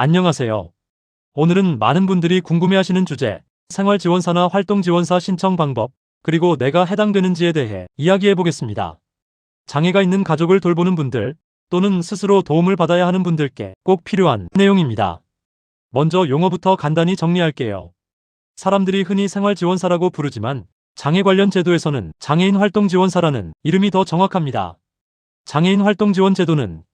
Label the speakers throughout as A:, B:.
A: 안녕하세요. 오늘은 많은 분들이 궁금해하시는 주제, 생활지원사나 활동지원사 신청 방법, 그리고 내가 해당되는지에 대해 이야기해 보겠습니다. 장애가 있는 가족을 돌보는 분들, 또는 스스로 도움을 받아야 하는 분들께 꼭 필요한 내용입니다. 먼저 용어부터 간단히 정리할게요. 사람들이 흔히 생활지원사라고 부르지만 장애 관련 제도에서는 장애인 활동지원사라는 이름이 더 정확합니다. 장애인 활동지원 제도는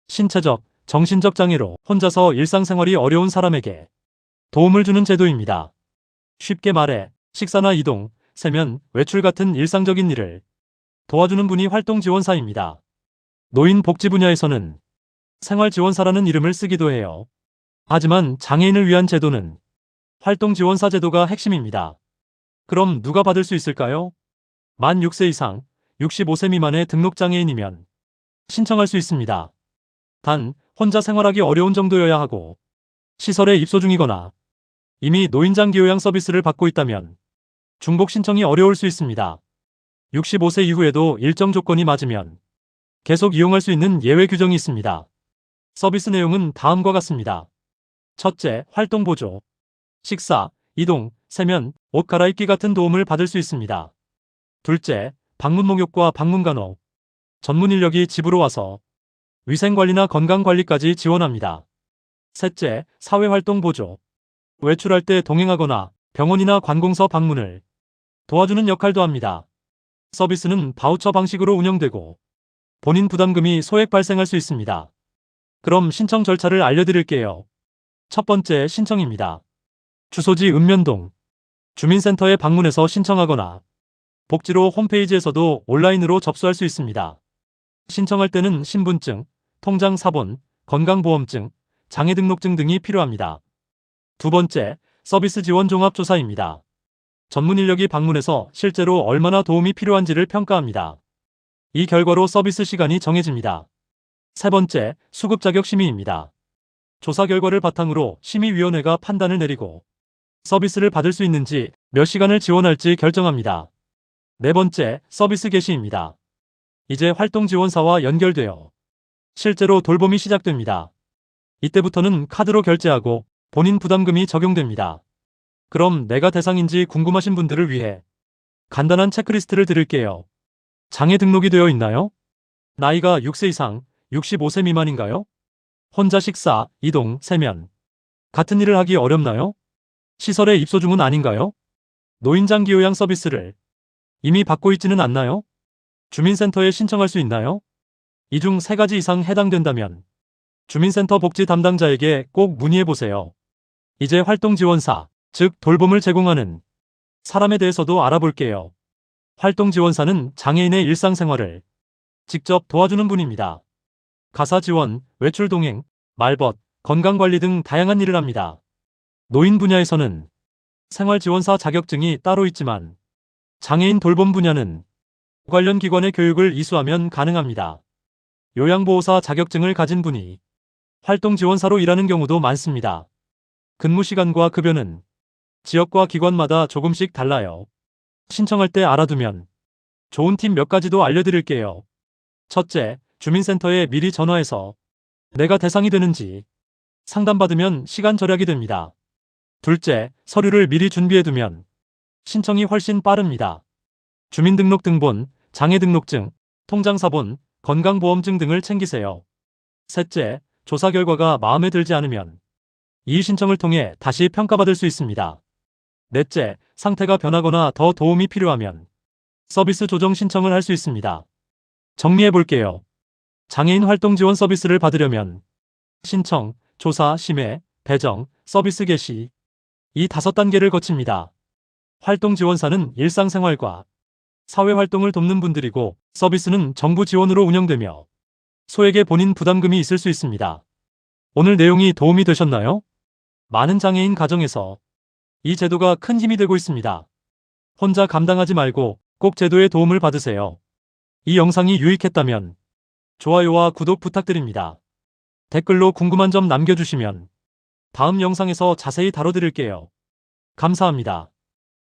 A: 신체적, 정신적 장애로 혼자서 일상생활이 어려운 사람에게 도움을 주는 제도입니다. 쉽게 말해 식사나 이동, 세면, 외출 같은 일상적인 일을 도와주는 분이 활동지원사입니다. 노인복지 분야에서는 생활지원사라는 이름을 쓰기도 해요. 하지만 장애인을 위한 제도는 활동지원사 제도가 핵심입니다. 그럼 누가 받을 수 있을까요? 만 6세 이상, 65세 미만의 등록장애인이면 신청할 수 있습니다. 단, 혼자 생활하기 어려운 정도여야 하고 시설에 입소 중이거나 이미 노인장기 요양 서비스를 받고 있다면 중복 신청이 어려울 수 있습니다. 65세 이후에도 일정 조건이 맞으면 계속 이용할 수 있는 예외 규정이 있습니다. 서비스 내용은 다음과 같습니다. 첫째, 활동보조. 식사, 이동, 세면, 옷 갈아입기 같은 도움을 받을 수 있습니다. 둘째, 방문 목욕과 방문 간호. 전문 인력이 집으로 와서 위생관리나 건강관리까지 지원합니다. 셋째, 사회활동 보조. 외출할 때 동행하거나 병원이나 관공서 방문을 도와주는 역할도 합니다. 서비스는 바우처 방식으로 운영되고 본인 부담금이 소액 발생할 수 있습니다. 그럼 신청 절차를 알려드릴게요. 첫 번째, 신청입니다. 주소지 읍면동. 주민센터에 방문해서 신청하거나 복지로 홈페이지에서도 온라인으로 접수할 수 있습니다. 신청할 때는 신분증, 통장 사본, 건강보험증, 장애등록증 등이 필요합니다. 두 번째, 서비스 지원 종합조사입니다. 전문 인력이 방문해서 실제로 얼마나 도움이 필요한지를 평가합니다. 이 결과로 서비스 시간이 정해집니다. 세 번째, 수급 자격 심의입니다. 조사 결과를 바탕으로 심의위원회가 판단을 내리고 서비스를 받을 수 있는지 몇 시간을 지원할지 결정합니다. 네 번째, 서비스 개시입니다. 이제 활동지원사와 연결되어 실제로 돌봄이 시작됩니다. 이때부터는 카드로 결제하고 본인 부담금이 적용됩니다. 그럼 내가 대상인지 궁금하신 분들을 위해 간단한 체크리스트를 드릴게요. 장애 등록이 되어 있나요? 나이가 6세 이상, 65세 미만인가요? 혼자 식사, 이동, 세면 같은 일을 하기 어렵나요? 시설에 입소 중은 아닌가요? 노인장기 요양 서비스를 이미 받고 있지는 않나요? 주민센터에 신청할 수 있나요? 이 중 3가지 이상 해당된다면 주민센터 복지 담당자에게 꼭 문의해보세요. 이제 활동지원사, 즉 돌봄을 제공하는 사람에 대해서도 알아볼게요. 활동지원사는 장애인의 일상생활을 직접 도와주는 분입니다. 가사 지원, 외출 동행, 말벗, 건강관리 등 다양한 일을 합니다. 노인 분야에서는 생활지원사 자격증이 따로 있지만 장애인 돌봄 분야는 관련 기관의 교육을 이수하면 가능합니다. 요양보호사 자격증을 가진 분이 활동지원사로 일하는 경우도 많습니다. 근무 시간과 급여는 지역과 기관마다 조금씩 달라요. 신청할 때 알아두면 좋은 팁 몇 가지도 알려드릴게요. 첫째, 주민센터에 미리 전화해서 내가 대상이 되는지 상담받으면 시간 절약이 됩니다. 둘째, 서류를 미리 준비해두면 신청이 훨씬 빠릅니다. 주민등록등본, 장애등록증, 통장사본, 건강보험증 등을 챙기세요. 셋째, 조사 결과가 마음에 들지 않으면 이의 신청을 통해 다시 평가받을 수 있습니다. 넷째, 상태가 변하거나 더 도움이 필요하면 서비스 조정 신청을 할 수 있습니다. 정리해 볼게요. 장애인 활동 지원 서비스를 받으려면 신청, 조사, 심의, 배정, 서비스 개시 이 5단계를 거칩니다. 활동지원사는 일상생활과 사회활동을 돕는 분들이고 서비스는 정부 지원으로 운영되며 소액의 본인 부담금이 있을 수 있습니다. 오늘 내용이 도움이 되셨나요? 많은 장애인 가정에서 이 제도가 큰 힘이 되고 있습니다. 혼자 감당하지 말고 꼭 제도의 도움을 받으세요. 이 영상이 유익했다면 좋아요와 구독 부탁드립니다. 댓글로 궁금한 점 남겨주시면 다음 영상에서 자세히 다뤄드릴게요. 감사합니다.